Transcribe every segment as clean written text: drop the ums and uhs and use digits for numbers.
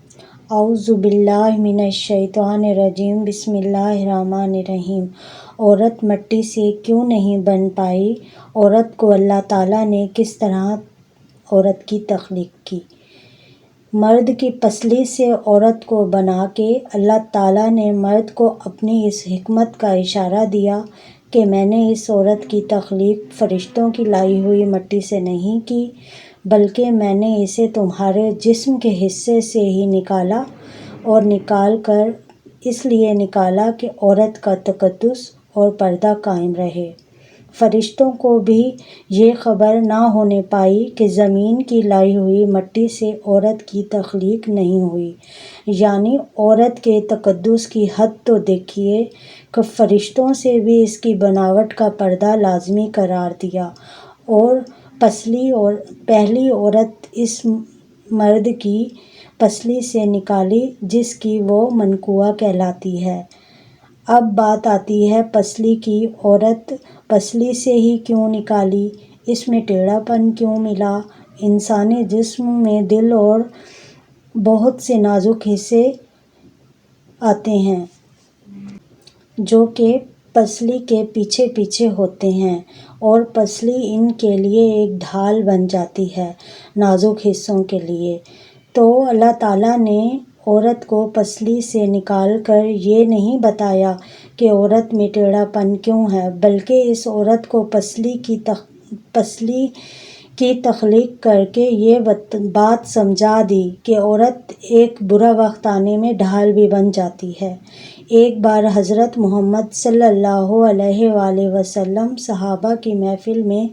اعوذ باللہ من الشیطان الرجیم، بسم اللہ الرحمن الرحیم۔ عورت مٹی سے کیوں نہیں بن پائی؟ عورت کو اللہ تعالیٰ نے کس طرح عورت کی تخلیق کی؟ مرد کی پسلی سے عورت کو بنا کے اللہ تعالیٰ نے مرد کو اپنی اس حکمت کا اشارہ دیا کہ میں نے اس عورت کی تخلیق فرشتوں کی لائی ہوئی مٹی سے نہیں کی، بلکہ میں نے اسے تمہارے جسم کے حصے سے ہی نکالا، اور نکال کر اس لیے نکالا کہ عورت کا تقدس اور پردہ قائم رہے۔ فرشتوں کو بھی یہ خبر نہ ہونے پائی کہ زمین کی لائی ہوئی مٹی سے عورت کی تخلیق نہیں ہوئی، یعنی عورت کے تقدس کی حد تو دیکھیے کہ فرشتوں سے بھی اس کی بناوٹ کا پردہ لازمی قرار دیا، اور پہلی عورت اس مرد کی پسلی سے نکالی جس کی وہ منقوہ کہلاتی ہے۔ اب بات آتی ہے پسلی کی۔ عورت پسلی سے ہی کیوں نکالی؟ اس میں ٹیڑھا پن کیوں ملا؟ انسانی جسم میں دل اور بہت سے نازک حصے آتے ہیں جو کہ پسلی کے پیچھے پیچھے ہوتے ہیں، اور پسلی ان کے لیے ایک ڈھال بن جاتی ہے نازک حصوں کے لیے۔ تو اللہ تعالیٰ نے عورت کو پسلی سے نکال کر یہ نہیں بتایا کہ عورت میں ٹیڑھا پن کیوں ہے، بلکہ اس عورت کو پسلی کی تخلیق کر کے یہ بات سمجھا دی کہ عورت ایک برا وقت آنے میں ڈھال بھی بن جاتی ہے۔ ایک بار حضرت محمد صلی اللہ علیہ وآلہ وسلم صحابہ کی محفل میں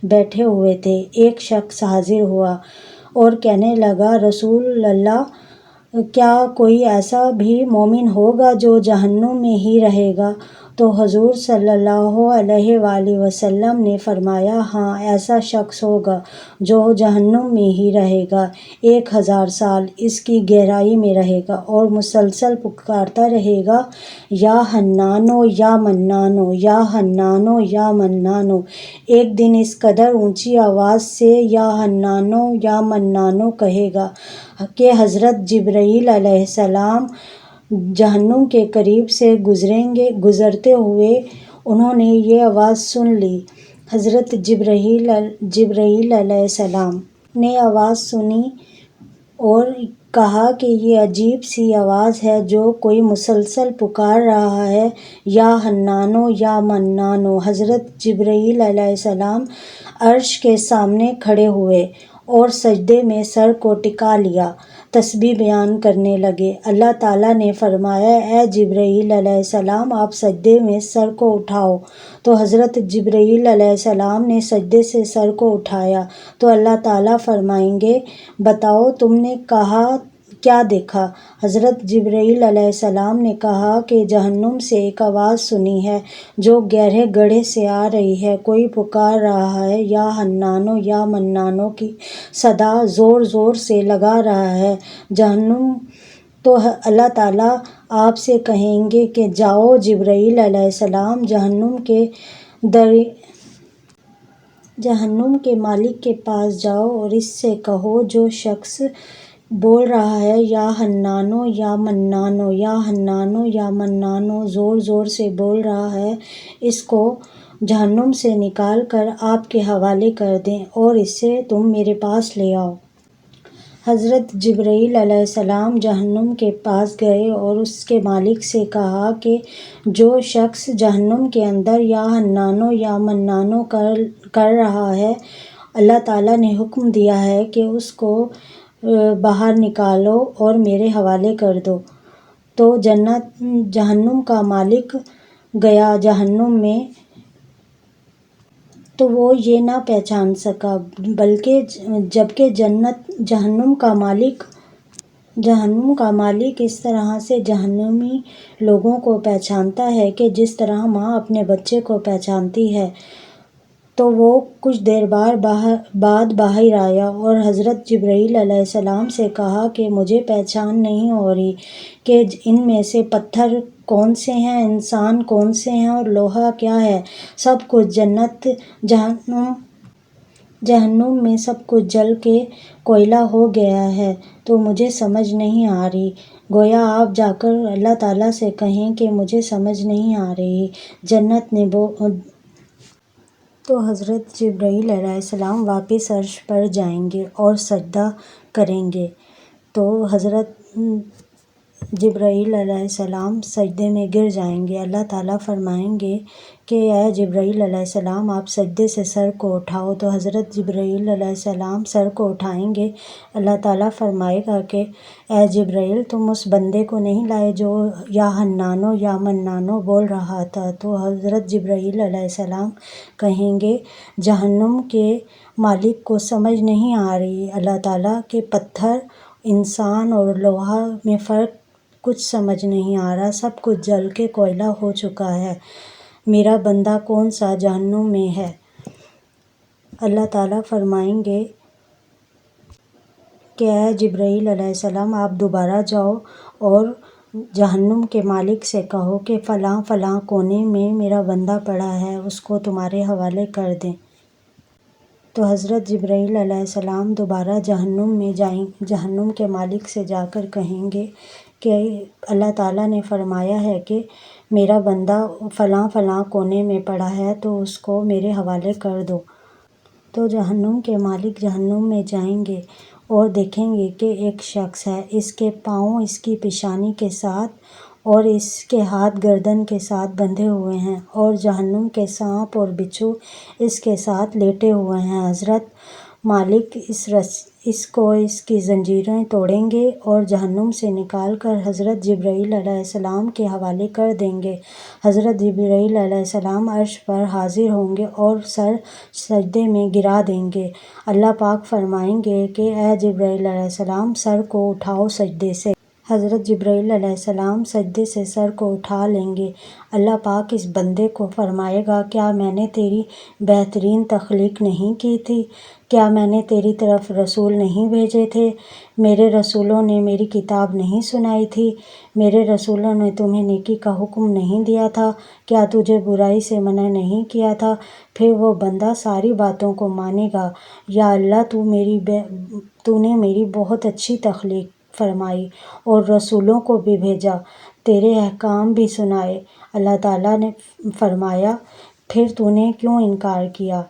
بیٹھے ہوئے تھے۔ ایک شخص حاضر ہوا اور کہنے لگا، رسول اللہ، کیا کوئی ایسا بھی مومن ہوگا جو جہنم میں ہی رہے گا؟ تو حضور صلی اللہ علیہ وآلہ وسلم نے فرمایا، ہاں، ایسا شخص ہوگا جو جہنم میں ہی رہے گا، 1000 سال اس کی گہرائی میں رہے گا، اور مسلسل پکارتا رہے گا، یا حنانو یا منانو، یا حنانو یا منانو۔ ایک دن اس قدر اونچی آواز سے یا حنانو یا منانو کہے گا کہ حضرت جبرائیل علیہ السلام جہنم کے قریب سے گزرتے ہوئے انہوں نے یہ آواز سن لی۔ حضرت جبرائیل علیہ السلام نے آواز سنی اور کہا کہ یہ عجیب سی آواز ہے جو کوئی مسلسل پکار رہا ہے، یا حنانو یا منانو۔ حضرت جبرائیل علیہ السلام عرش کے سامنے کھڑے ہوئے اور سجدے میں سر کو ٹکا لیا، تسبیح بیان کرنے لگے۔ اللہ تعالیٰ نے فرمایا، اے جبرائیل علیہ السلام، آپ سجدے میں سر کو اٹھاؤ۔ تو حضرت جبرائیل علیہ السلام نے سجدے سے سر کو اٹھایا تو اللہ تعالیٰ فرمائیں گے، بتاؤ تم نے کیا دیکھا؟ حضرت جبرائیل علیہ السلام نے کہا کہ جہنم سے ایک آواز سنی ہے جو گہرے گڑھے سے آ رہی ہے، کوئی پکار رہا ہے، یا حنانو یا منانو کی صدا زور زور سے لگا رہا ہے جہنم۔ تو اللہ تعالیٰ آپ سے کہیں گے کہ جاؤ جبرائیل علیہ السلام، جہنم کے مالک کے پاس جاؤ اور اس سے کہو، جو شخص بول رہا ہے یا حنانو یا منانو، یا حنانو یا منانو، زور زور سے بول رہا ہے، اس کو جہنم سے نکال کر آپ کے حوالے کر دیں اور اسے تم میرے پاس لے آؤ۔ حضرت جبرائیل علیہ السلام جہنم کے پاس گئے اور اس کے مالک سے کہا کہ جو شخص جہنم کے اندر یا حنانو یا منانو کر رہا ہے، اللہ تعالیٰ نے حکم دیا ہے کہ اس کو باہر نکالو اور میرے حوالے کر دو۔ تو جہنم کا مالک گیا جہنم میں تو وہ یہ نہ پہچان سکا، بلکہ جبکہ جہنم کا مالک اس طرح سے جہنمی لوگوں کو پہچانتا ہے کہ جس طرح ماں اپنے بچے کو پہچانتی ہے۔ تو وہ کچھ دیر بعد باہر آیا اور حضرت جبرائیل علیہ السلام سے کہا کہ مجھے پہچان نہیں ہو رہی کہ ان میں سے پتھر کون سے ہیں، انسان کون سے ہیں اور لوہا کیا ہے۔ سب کچھ جنت جہنم میں سب کچھ جل کے کوئلہ ہو گیا ہے تو مجھے سمجھ نہیں آ رہی۔ گویا آپ جا کر اللہ تعالیٰ سے کہیں کہ مجھے سمجھ نہیں آ رہی۔ جنت نے تو حضرت جبرائیل علیہ السلام واپس عرش پر جائیں گے اور سجدہ کریں گے تو حضرت جبرائیل علیہ السلام سجدے میں گر جائیں گے۔ اللہ تعالیٰ فرمائیں گے کہ اے جبرائیل علیہ السلام آپ سجدے سے سر کو اٹھاؤ تو حضرت جبرائیل علیہ السلام سر کو اٹھائیں گے۔ اللہ تعالیٰ فرمائے گا کہ اے جبرائیل تم اس بندے کو نہیں لائے جو یا حنانو یا منانو بول رہا تھا تو حضرت جبرائیل علیہ السلام کہیں گے جہنم کے مالک کو سمجھ نہیں آ رہی اللہ تعالیٰ کہ پتھر، انسان اور لوہا میں فرق کچھ سمجھ نہیں آ رہا، سب کچھ جل کے کوئلہ ہو چکا ہے، میرا بندہ کون سا جہنم میں ہے۔ اللہ تعالیٰ فرمائیں گے کہ اے جبرائیل علیہ السلام آپ دوبارہ جاؤ اور جہنم کے مالک سے کہو کہ فلاں فلاں کونے میں میرا بندہ پڑا ہے، اس کو تمہارے حوالے کر دیں۔ تو حضرت جبرائیل علیہ السلام دوبارہ جہنم کے مالک سے جا کر کہیں گے کہ اللہ تعالیٰ نے فرمایا ہے کہ میرا بندہ فلاں فلاں کونے میں پڑا ہے تو اس کو میرے حوالے کر دو۔ تو جہنم کے مالک جہنم میں جائیں گے اور دیکھیں گے کہ ایک شخص ہے، اس کے پاؤں اس کی پیشانی کے ساتھ اور اس کے ہاتھ گردن کے ساتھ بندھے ہوئے ہیں اور جہنم کے سانپ اور بچھو اس کے ساتھ لیٹے ہوئے ہیں۔ حضرت مالک اس کی زنجیریں توڑیں گے اور جہنم سے نکال کر حضرت جبرائیل علیہ السلام کے حوالے کر دیں گے۔ حضرت جبرائیل علیہ السلام عرش پر حاضر ہوں گے اور سر سجدے میں گرا دیں گے۔ اللہ پاک فرمائیں گے کہ اے جبرائیل علیہ السلام سر کو اٹھاؤ سجدے سے۔ حضرت جبرائیل علیہ السلام سجدے سے سر کو اٹھا لیں گے۔ اللہ پاک اس بندے کو فرمائے گا کیا میں نے تیری بہترین تخلیق نہیں کی تھی؟ کیا میں نے تیری طرف رسول نہیں بھیجے تھے؟ میرے رسولوں نے میری کتاب نہیں سنائی تھی؟ میرے رسولوں نے تمہیں نیکی کا حکم نہیں دیا تھا؟ کیا تجھے برائی سے منع نہیں کیا تھا؟ پھر وہ بندہ ساری باتوں کو مانے گا، یا اللہ تو نے میری بہت اچھی تخلیق فرمائی اور رسولوں کو بھی بھیجا، تیرے احکام بھی سنائے۔ اللہ تعالیٰ نے فرمایا پھر تو نے کیوں انکار کیا؟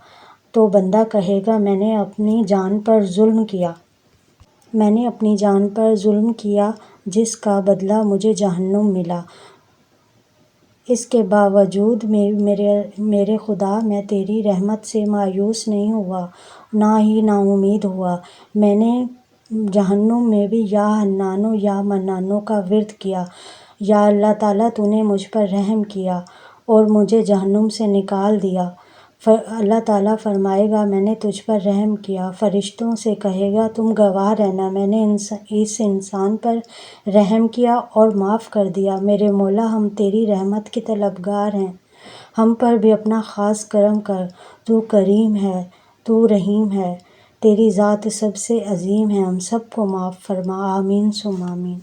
تو بندہ کہے گا میں نے اپنی جان پر ظلم کیا۔ میں نے اپنی جان پر ظلم کیا جس کا بدلہ مجھے جہنم ملا۔ اس کے باوجود میرے خدا میں تیری رحمت سے مایوس نہیں ہوا، نہ ہی نا امید ہوا۔ میں نے جہنم میں بھی یا حنانو یا منانو کا ورد کیا۔ یا اللہ تعالیٰ تو نے مجھ پر رحم کیا اور مجھے جہنم سے نکال دیا۔ اللہ تعالیٰ فرمائے گا میں نے تجھ پر رحم کیا۔ فرشتوں سے کہے گا تم گواہ رہنا میں نے اس انسان پر رحم کیا اور معاف کر دیا۔ میرے مولا ہم تیری رحمت کے طلبگار ہیں، ہم پر بھی اپنا خاص کرم کر، تو کریم ہے، تو رحیم ہے، تیری ذات سب سے عظیم ہے، ہم سب کو معاف فرما، آمین ثم آمین۔